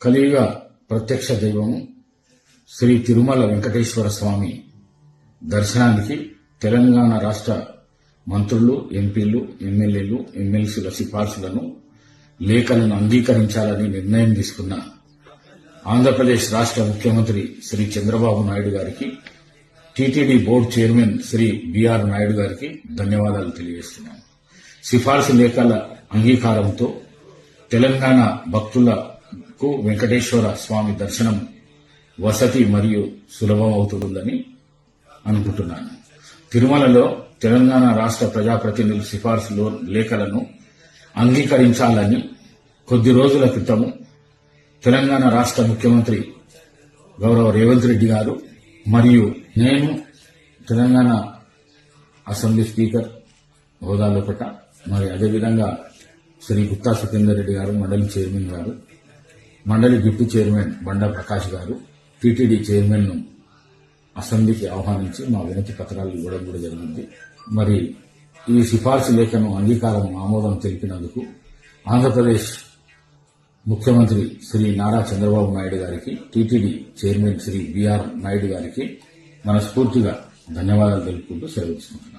కలియుగ ప్రత్యక్ష దైవము శ్రీ తిరుమల వెంకటేశ్వర స్వామి దర్శనానికి తెలంగాణ రాష్ట్ర మంత్రులు, ఎంపీలు, ఎమ్మెల్యేలు, ఎమ్మెల్సీల సిఫార్సులను, లేఖలను అంగీకరించాలని నిర్ణయం తీసుకున్న ఆంధ్రప్రదేశ్ రాష్ట్ర ముఖ్యమంత్రి శ్రీ చంద్రబాబు నాయుడు గారికి, TTD board chairman Shri BR Naidu గారికి ధన్యవాదాలు తెలియజేస్తున్నాను. సిఫార్సు లేఖల అంగీకారంతో తెలంగాణ భక్తులకు వెంకటేశ్వర స్వామి దర్శనం వసతి మరియు సులభమవుతుందని అనుకుంటున్నాను. తిరుమలలో తెలంగాణ రాష్ట్ర ప్రజాప్రతినిధుల సిఫార్సు లేఖలను అంగీకరించాలని కొద్ది రోజుల క్రితము తెలంగాణ రాష్ట్ర ముఖ్యమంత్రి గౌరవ రేవంత్ రెడ్డి గారు మరియు నేను తెలంగాణ అసెంబ్లీ స్పీకర్ హోదాలో మరి అదేవిధంగా శ్రీ గుత్తా సుఖేందర్ రెడ్డి గారు, మండలి చైర్మన్ గారు, మండలి డిప్యూటీ చైర్మన్ బండా ప్రకాష్ గారు, టీటీడీ చైర్మన్ ను అసెంబ్లీకి ఆహ్వానించి మా వినతి పత్రాలు ఇవ్వడం కూడా జరిగింది. మరి ఈ సిఫార్సు లేఖను అంగీకారం ఆమోదం తెలిపినందుకు ఆంధ్రప్రదేశ్ ముఖ్యమంత్రి శ్రీ నారా చంద్రబాబు నాయుడు గారికి, TTD chairman Shri BR Naidu గారికి మనస్ఫూర్తిగా ధన్యవాదాలు తెలుపుకుంటూ సెలవు తీసుకుంటున్నాను.